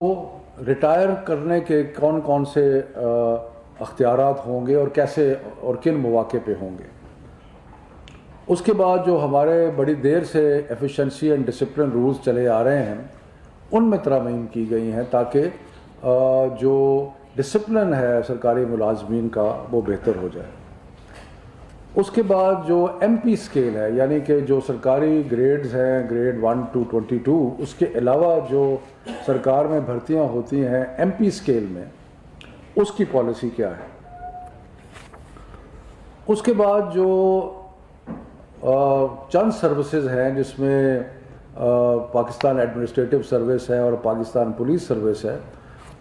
وہ ریٹائر کرنے کے کون کون سے اختیارات ہوں گے اور کیسے اور کن مواقع پہ ہوں گے. اس کے بعد جو ہمارے بڑی دیر سے ایفیشنسی اینڈ ڈسپلن رولز چلے آ رہے ہیں ان میں ترامیم کی گئی ہیں تاکہ جو ڈسپلن ہے سرکاری ملازمین کا وہ بہتر ہو جائے. اس کے بعد جو ایم پی اسکیل ہے یعنی کہ جو سرکاری گریڈز ہیں گریڈ 1 to 22 اس کے علاوہ جو سرکار میں بھرتیاں ہوتی ہیں ایم پی اسکیل میں اس کی پالیسی کیا ہے. اس کے بعد جو چند سروسز ہیں جس میں پاکستان ایڈمنسٹریٹو سروس ہے اور پاکستان پولیس سروس ہے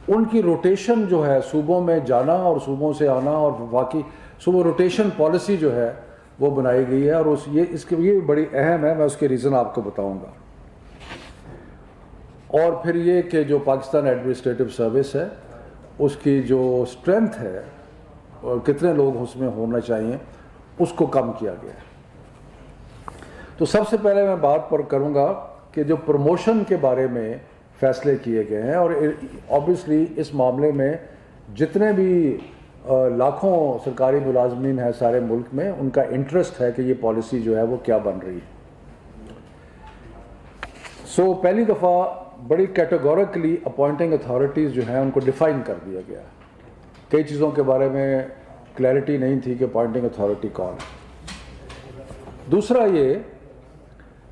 ان کی روٹیشن جو ہے صوبوں میں جانا اور صوبوں سے آنا اور باقی صوبہ روٹیشن پالیسی جو ہے وہ بنائی گئی ہے اور اس کے یہ بڑی اہم ہے. میں اس کے ریزن آپ کو بتاؤں گا. اور پھر یہ کہ جو پاکستان ایڈمنسٹریٹو سروس ہے اس کی جو اسٹرینتھ ہے اور کتنے لوگ اس میں ہونا چاہیے اس کو کم کیا گیا ہے. تو سب سے پہلے میں بات پر کروں گا کہ جو پروموشن کے بارے میں فیصلے کیے گئے ہیں اور آبویسلی اس معاملے میں جتنے بھی لاکھوں سرکاری ملازمین ہیں سارے ملک میں ان کا انٹرسٹ ہے کہ یہ پالیسی جو ہے وہ کیا بن رہی ہے. پہلی دفعہ بڑی کیٹیگوریکلی اپوائنٹنگ اتھارٹیز جو ہیں ان کو ڈیفائن کر دیا گیا. کئی چیزوں کے بارے میں کلیئرٹی نہیں تھی کہ اپوائنٹنگ اتھارٹی کون ہے. دوسرا یہ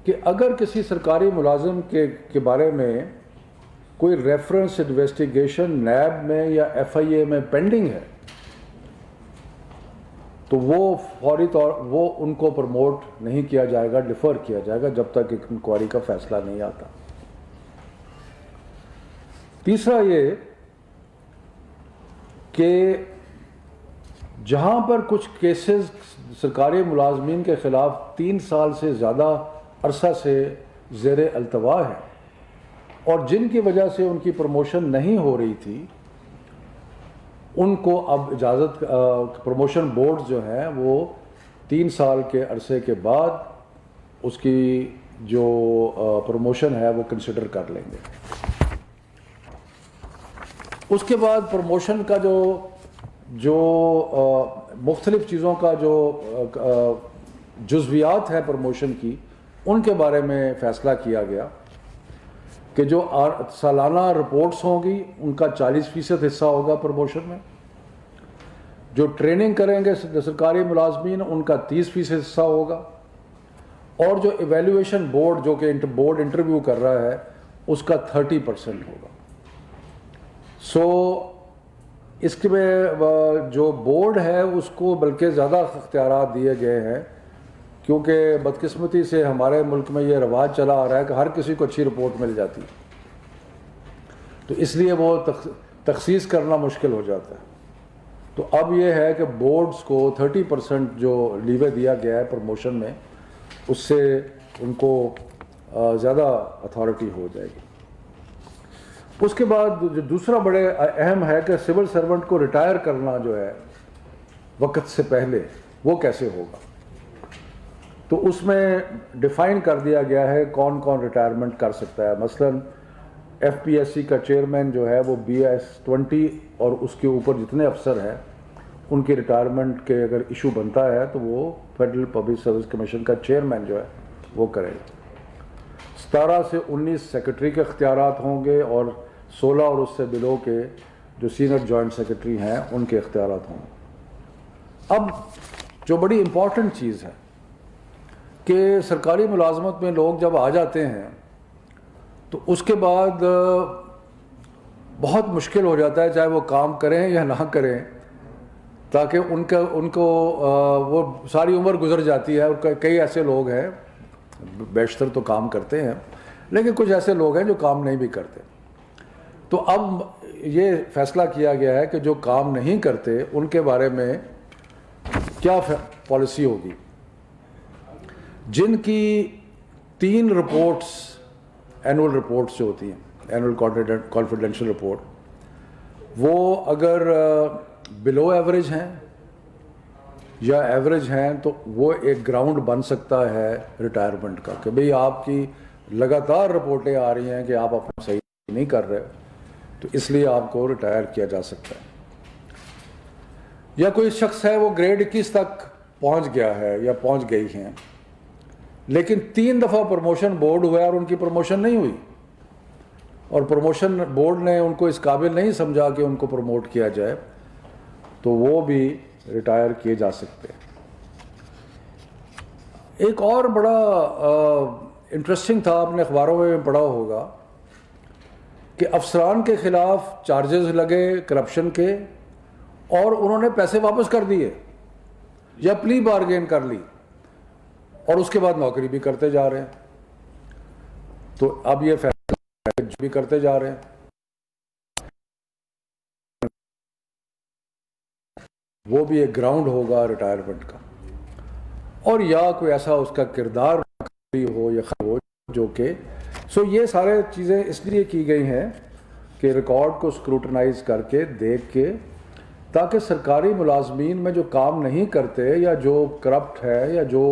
کہ اگر کسی سرکاری ملازم کے بارے میں کوئی ریفرنس انویسٹیگیشن نیب میں یا ایف آئی اے میں پینڈنگ ہے تو وہ فوری طور وہ ان کو پروموٹ نہیں کیا جائے گا, ڈیفر کیا جائے گا جب تک انکوائری کا فیصلہ نہیں آتا. تیسرا یہ کہ جہاں پر کچھ کیسز سرکاری ملازمین کے خلاف 3 سال سے زیادہ عرصہ سے زیر التوا ہیں اور جن کی وجہ سے ان کی پروموشن نہیں ہو رہی تھی ان کو اب اجازت پروموشن بورڈ جو ہیں وہ 3 سال کے عرصے کے بعد اس کی جو پروموشن ہے وہ کنسیڈر کر لیں گے. اس کے بعد پروموشن کا جو مختلف چیزوں کا جو جزویات ہے پروموشن کی ان کے بارے میں فیصلہ کیا گیا کہ جو سالانہ رپورٹس ہوں گی ان کا 40% حصہ ہوگا پروموشن میں. جو ٹریننگ کریں گے سرکاری ملازمین ان کا 30% حصہ ہوگا اور جو ایویلویشن بورڈ جو کہ بورڈ انٹرویو کر رہا ہے اس کا 30% ہوگا. اس کے میں جو بورڈ ہے اس کو بلکہ زیادہ اختیارات دیے گئے ہیں کیونکہ بدقسمتی سے ہمارے ملک میں یہ رواج چلا آ رہا ہے کہ ہر کسی کو اچھی رپورٹ مل جاتی تو اس لیے وہ تخصیص کرنا مشکل ہو جاتا ہے. تو اب یہ ہے کہ بورڈز کو 30% جو لیوے دیا گیا ہے پروموشن میں اس سے ان کو زیادہ اتھارٹی ہو جائے گی. اس کے بعد جو دوسرا بڑے اہم ہے کہ سول سرونٹ کو ریٹائر کرنا جو ہے وقت سے پہلے وہ کیسے ہوگا. تو اس میں ڈیفائن کر دیا گیا ہے کون کون ریٹائرمنٹ کر سکتا ہے. مثلا ایف پی ایس سی کا چیئرمین جو ہے وہ BS-20 اور اس کے اوپر جتنے افسر ہیں ان کی ریٹائرمنٹ کے اگر ایشو بنتا ہے تو وہ فیڈرل پبلک سروس کمیشن کا چیئرمین جو ہے وہ کرے گا. 17 سے 19 سیکرٹری کے اختیارات ہوں گے اور 16 اور اس سے بلو کے جو سینئر جوائنٹ سیکرٹری ہیں ان کے اختیارات ہوں گے. اب جو بڑی امپورٹنٹ چیز ہے کہ سرکاری ملازمت میں لوگ جب آ جاتے ہیں تو اس کے بعد بہت مشکل ہو جاتا ہے چاہے وہ کام کریں یا نہ کریں تاکہ ان کو وہ ساری عمر گزر جاتی ہے. اور کئی ایسے لوگ ہیں بیشتر تو کام کرتے ہیں لیکن کچھ ایسے لوگ ہیں جو کام نہیں بھی کرتے. تو اب یہ فیصلہ کیا گیا ہے کہ جو کام نہیں کرتے ان کے بارے میں کیا پالیسی ہوگی. جن کی 3 رپورٹس اینول رپورٹس جو ہوتی ہیں اینول کانفیڈینشیل رپورٹ وہ اگر بلو ایوریج ہیں یا ایوریج ہیں تو وہ ایک گراؤنڈ بن سکتا ہے ریٹائرمنٹ کا کہ بھئی آپ کی لگاتار رپورٹیں آ رہی ہیں کہ آپ اپنا صحیح نہیں کر رہے تو اس لیے آپ کو ریٹائر کیا جا سکتا ہے. یا کوئی شخص ہے وہ گریڈ 21 تک پہنچ گیا ہے یا پہنچ گئی ہیں, لیکن 3 دفعہ پروموشن بورڈ ہوا اور ان کی پروموشن نہیں ہوئی, اور پروموشن بورڈ نے ان کو اس قابل نہیں سمجھا کہ ان کو پروموٹ کیا جائے, تو وہ بھی ریٹائر کیے جا سکتے ہیں. ایک اور بڑا انٹرسٹنگ تھا, آپ نے اخباروں میں پڑھا ہوگا کہ افسران کے خلاف چارجز لگے کرپشن کے, اور انہوں نے پیسے واپس کر دیے یا پلی بارگین کر لی, اور اس کے بعد نوکری بھی کرتے جا رہے ہیں. تو اب یہ فیصلہ بھی کرتے جا رہے ہیں. وہ بھی ایک گراؤنڈ ہوگا ریٹائرمنٹ کا, اور یا کوئی ایسا اس کا کردار ہو یا ہو جو کہ یہ سارے چیزیں اس لیے کی گئی ہیں کہ ریکارڈ کو اسکروٹنائز کر کے دیکھ کے, تاکہ سرکاری ملازمین میں جو کام نہیں کرتے یا جو کرپٹ ہے یا جو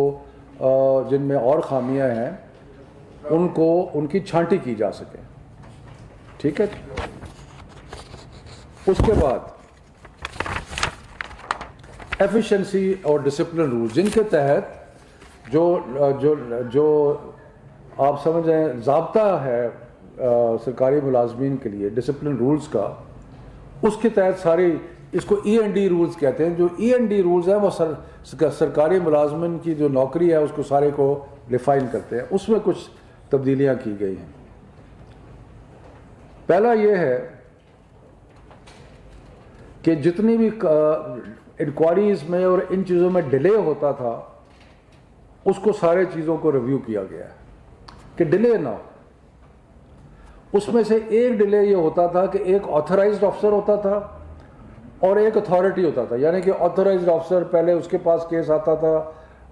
جن میں اور خامیاں ہیں ان کی چھانٹی کی جا سکے. ٹھیک ہے. اس کے بعد ایفیشنسی اور ڈسپلن رول, جن کے تحت جو آپ سمجھیں ضابطہ ہے سرکاری ملازمین کے لیے ڈسپلن رولز کا, اس کے تحت ساری, اس کو ای این ڈی رولز کہتے ہیں. جو ای این ڈی رولز ہیں وہ سرکاری ملازمین کی جو نوکری ہے اس کو سارے کو ڈیفائن کرتے ہیں. اس میں کچھ تبدیلیاں کی گئی ہیں. پہلا یہ ہے کہ جتنی بھی انکوائریز میں اور ان چیزوں میں ڈیلے ہوتا تھا, اس کو سارے چیزوں کو ریویو کیا گیا ہے کہ ڈیلے نہ ہو. اس میں سے ایک ڈیلے یہ ہوتا تھا کہ ایک آتھرائزڈ افسر ہوتا تھا اور ایک اتھارٹی ہوتا تھا. یعنی کہ آتھرائزڈ افسر پہلے اس کے پاس کیس آتا تھا,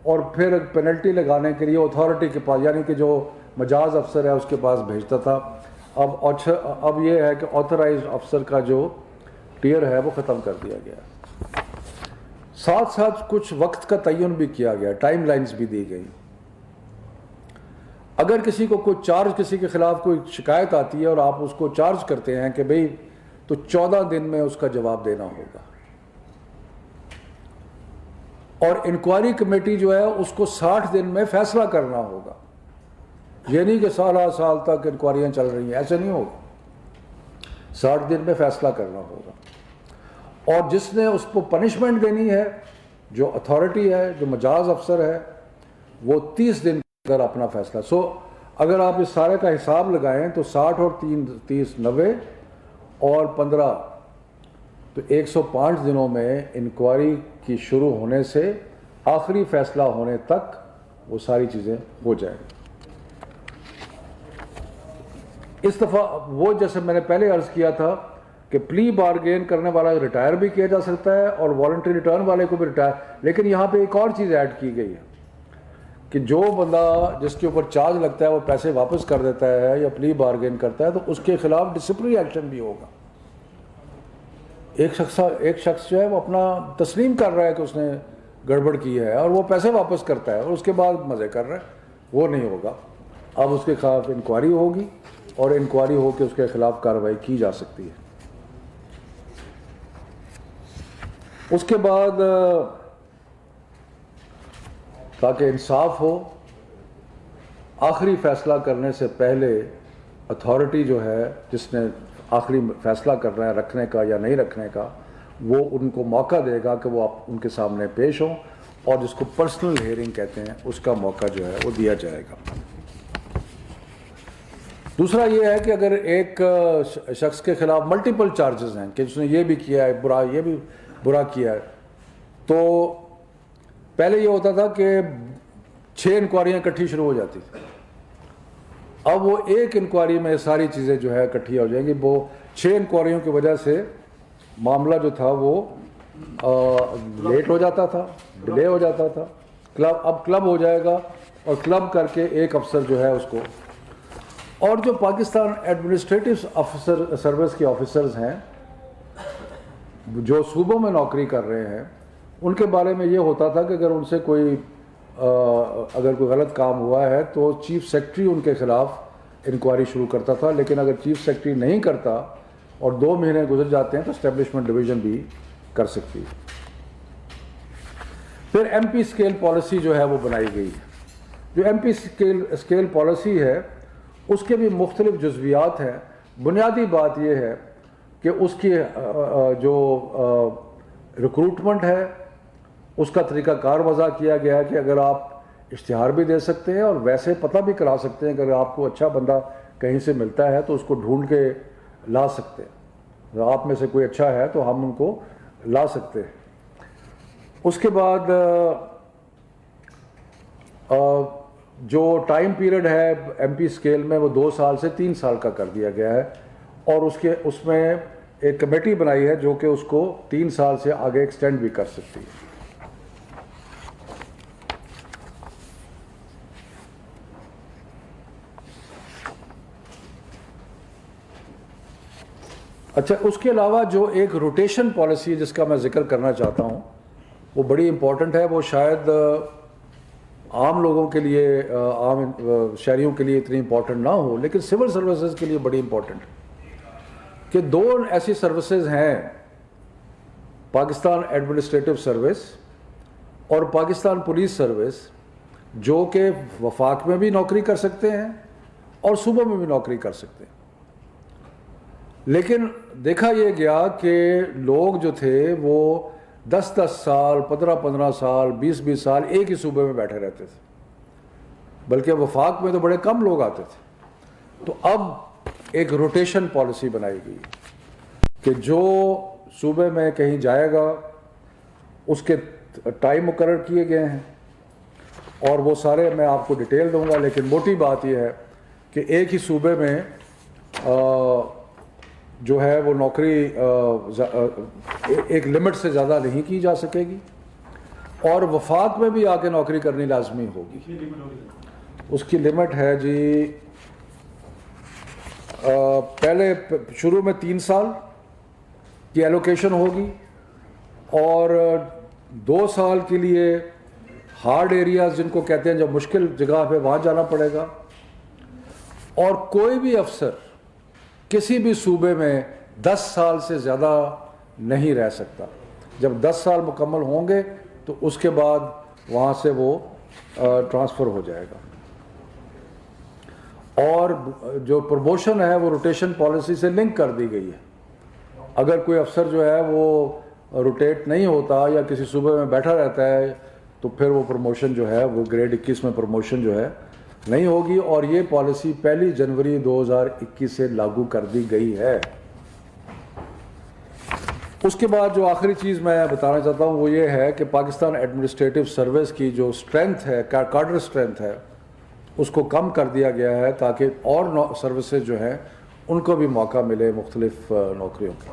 اور پھر پینلٹی لگانے کے لیے اتھارٹی کے پاس, یعنی کہ جو مجاز افسر ہے اس کے پاس بھیجتا تھا. اب یہ ہے کہ آتھرائزڈ افسر کا جو ٹیئر ہے وہ ختم کر دیا گیا. ساتھ ساتھ کچھ وقت کا تعین بھی کیا گیا, ٹائم لائنز بھی دی گئی. اگر کسی کو کوئی چارج, کسی کے خلاف کوئی شکایت آتی ہے اور آپ اس کو چارج کرتے ہیں کہ بھئی تو 14 دن میں اس کا جواب دینا ہوگا, اور انکوائری کمیٹی جو ہے اس کو 60 دن میں فیصلہ کرنا ہوگا. یہ نہیں کہ سالہ سال تک انکوائریاں چل رہی ہیں, ایسے نہیں ہوگا. 60 دن میں فیصلہ کرنا ہوگا. اور جس نے اس کو پنشمنٹ دینی ہے, جو اتھارٹی ہے, جو مجاز افسر ہے, وہ 30 دن اگر اپنا فیصلہ. اگر آپ اس سارے کا حساب لگائیں تو 60 اور 30 90 اور 15 تو 105 دنوں میں انکوائری کی شروع ہونے سے آخری فیصلہ ہونے تک وہ ساری چیزیں ہو جائیں گی. اس دفعہ وہ جیسے میں نے پہلے عرض کیا تھا کہ پلی بارگین کرنے والا ریٹائر بھی کیا جا سکتا ہے اور والنٹری ریٹرن والے کو بھی ریٹائر. لیکن یہاں پہ ایک اور چیز ایڈ کی گئی ہے کہ جو بندہ جس کے اوپر چارج لگتا ہے وہ پیسے واپس کر دیتا ہے یا پلی بارگین کرتا ہے تو اس کے خلاف ڈسپلنری ایکشن بھی ہوگا. ایک شخص جو ہے وہ اپنا تسلیم کر رہا ہے کہ اس نے گڑبڑ کی ہے اور وہ پیسے واپس کرتا ہے اور اس کے بعد مزے کر رہا ہے, وہ نہیں ہوگا. اب اس کے خلاف انکوائری ہوگی اور انکوائری ہو کے اس کے خلاف کارروائی کی جا سکتی ہے. اس کے بعد تاکہ انصاف ہو, آخری فیصلہ کرنے سے پہلے اتھارٹی جو ہے جس نے آخری فیصلہ کرنا ہے رکھنے کا یا نہیں رکھنے کا, وہ ان کو موقع دے گا کہ وہ ان کے سامنے پیش ہوں, اور جس کو پرسنل ہیئرنگ کہتے ہیں اس کا موقع جو ہے وہ دیا جائے گا. دوسرا یہ ہے کہ اگر ایک شخص کے خلاف ملٹیپل چارجز ہیں کہ اس نے یہ بھی کیا ہے برا, یہ بھی برا کیا ہے, تو پہلے یہ ہوتا تھا کہ 6 انکوائریاں اکٹھی شروع ہو جاتی تھی. اب وہ ایک انکوائری میں ساری چیزیں جو ہے اکٹھی ہو جائیں گی. وہ 6 انکوائریوں کی وجہ سے معاملہ جو تھا وہ لیٹ ہو جاتا تھا, ڈیلے ہو جاتا تھا. اب کلب ہو جائے گا, اور کلب کر کے ایک افسر جو ہے اس کو, اور جو پاکستان ایڈمنسٹریٹو سروس کے آفیسرز ہیں جو صوبوں میں نوکری کر رہے ہیں, ان کے بارے میں یہ ہوتا تھا کہ اگر ان سے کوئی غلط کام ہوا ہے تو چیف سیکرٹری ان کے خلاف انکوائری شروع کرتا تھا. لیکن اگر چیف سیکرٹری نہیں کرتا اور 2 مہینے گزر جاتے ہیں تو اسٹیبلشمنٹ ڈویژن بھی کر سکتی ہے۔ پھر ایم پی اسکیل پالیسی جو ہے وہ بنائی گئی ہے۔ جو ایم پی اسکیل پالیسی ہے اس کے بھی مختلف جزویات ہیں۔ بنیادی بات یہ ہے کہ اس کی جو ریکروٹمنٹ ہے اس کا طریقہ کار وضع کیا گیا ہے کہ اگر آپ اشتہار بھی دے سکتے ہیں اور ویسے پتہ بھی کرا سکتے ہیں کہ اگر آپ کو اچھا بندہ کہیں سے ملتا ہے تو اس کو ڈھونڈ کے لا سکتے ہیں، اگر آپ میں سے کوئی اچھا ہے تو ہم ان کو لا سکتے ہیں۔ اس کے بعد جو ٹائم پیریڈ ہے ایم پی اسکیل میں وہ 2 سال سے 3 سال کا کر دیا گیا ہے، اور اس میں ایک کمیٹی بنائی ہے جو کہ اس کو 3 سال سے آگے ایکسٹینڈ بھی کر سکتی ہے۔ اچھا، اس کے علاوہ جو ایک روٹیشن پالیسی ہے جس کا میں ذکر کرنا چاہتا ہوں وہ بڑی امپورٹنٹ ہے۔ وہ شاید عام لوگوں کے لیے، عام شہریوں کے لیے اتنی امپورٹنٹ نہ ہو، لیکن سول سروسز کے لیے بڑی امپورٹنٹ ہے کہ 2 ایسی سروسز ہیں، پاکستان ایڈمنسٹریٹو سروس اور پاکستان پولیس سروس، جو کہ وفاق میں بھی نوکری کر سکتے ہیں اور صوبوں میں بھی نوکری کر سکتے ہیں۔ لیکن دیکھا یہ گیا کہ لوگ جو تھے وہ 10 سال، 15 سال، 20 سال ایک ہی صوبے میں بیٹھے رہتے تھے، بلکہ وفاق میں تو بڑے کم لوگ آتے تھے۔ تو اب ایک روٹیشن پالیسی بنائی گئی کہ جو صوبے میں کہیں جائے گا اس کے ٹائم مقرر کیے گئے ہیں، اور وہ سارے میں آپ کو ڈیٹیل دوں گا، لیکن موٹی بات یہ ہے کہ ایک ہی صوبے میں جو ہے وہ نوکری ایک لمٹ سے زیادہ نہیں کی جا سکے گی، اور وفاق میں بھی آ کے نوکری کرنی لازمی ہوگی۔ اس کی لمٹ ہے جی، پہلے شروع میں 3 سال کی ایلوکیشن ہوگی، اور 2 سال کے لیے ہارڈ ایریاز جن کو کہتے ہیں، جو مشکل جگہ پہ وہاں جانا پڑے گا، اور کوئی بھی افسر کسی بھی صوبے میں 10 سال سے زیادہ نہیں رہ سکتا۔ جب 10 سال مکمل ہوں گے تو اس کے بعد وہاں سے وہ ٹرانسفر ہو جائے گا۔ اور جو پروموشن ہے وہ روٹیشن پالیسی سے لنک کر دی گئی ہے۔ اگر کوئی افسر جو ہے وہ روٹیٹ نہیں ہوتا یا کسی صوبے میں بیٹھا رہتا ہے تو پھر وہ پروموشن جو ہے وہ گریڈ 21 میں پروموشن جو ہے نہیں ہوگی، اور یہ پالیسی 1 جنوری 2021 سے لاگو کر دی گئی ہے۔ اس کے بعد جو آخری چیز میں بتانا چاہتا ہوں وہ یہ ہے کہ پاکستان ایڈمنسٹریٹو سروس کی جو اسٹرینتھ ہے، کارڈر اسٹرینتھ ہے، اس کو کم کر دیا گیا ہے تاکہ اور سروسز جو ہیں ان کو بھی موقع ملے مختلف نوکریوں کے۔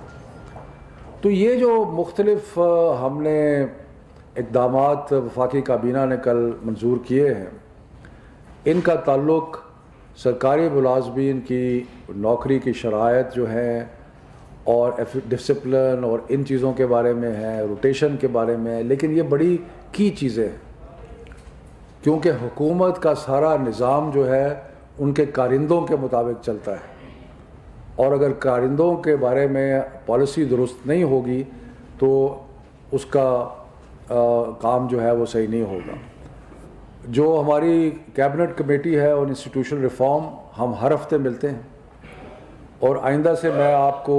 تو یہ جو مختلف ہم نے اقدامات وفاقی کابینہ نے کل منظور کیے ہیں، ان کا تعلق سرکاری ملازمین کی نوکری کی شرائط جو ہیں اور ڈسپلن اور ان چیزوں کے بارے میں ہے، روٹیشن کے بارے میں ہے، لیکن یہ بڑی کی چیزیں ہیں کیونکہ حکومت کا سارا نظام جو ہے ان کے کارندوں کے مطابق چلتا ہے، اور اگر کارندوں کے بارے میں پالیسی درست نہیں ہوگی تو اس کا کام جو ہے وہ صحیح نہیں ہوگا۔ جو ہماری کیبنٹ کمیٹی ہے اور انسٹیٹیوشنل ریفارم، ہم ہر ہفتے ملتے ہیں، اور آئندہ سے میں آپ کو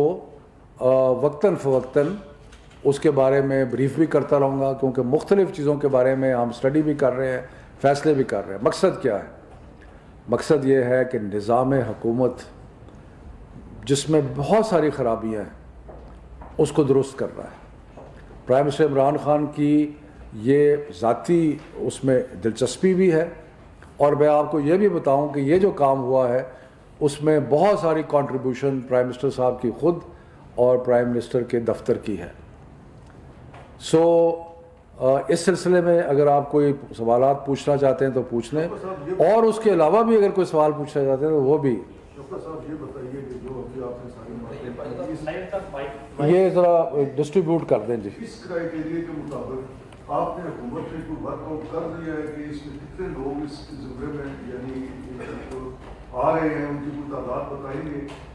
وقتاً فوقتاً اس کے بارے میں بریف بھی کرتا رہوں گا، کیونکہ مختلف چیزوں کے بارے میں ہم اسٹڈی بھی کر رہے ہیں، فیصلے بھی کر رہے ہیں۔ مقصد کیا ہے؟ مقصد یہ ہے کہ نظام حکومت جس میں بہت ساری خرابیاں ہیں اس کو درست کرنا ہے۔ پرائم منسٹر عمران خان کی یہ ذاتی اس میں دلچسپی بھی ہے، اور میں آپ کو یہ بھی بتاؤں کہ یہ جو کام ہوا ہے اس میں بہت ساری کنٹریبیوشن پرائم منسٹر صاحب کی خود اور پرائم منسٹر کے دفتر کی ہے۔ اس سلسلے میں اگر آپ کوئی سوالات پوچھنا چاہتے ہیں تو پوچھ لیں، اور اس کے علاوہ بھی اگر کوئی سوال پوچھنا چاہتے ہیں تو وہ بھی۔ یہ ذرا ڈسٹریبیوٹ کر دیں جی۔ اس کرائیٹیریا کے مطابق آپ نے حکومت نے کوئی ورک آؤٹ کر دیا ہے کہ اس میں کتنے لوگ اس زمرے میں یعنی آ رہے ہیں، ان کی کوئی تعداد بتائیں گے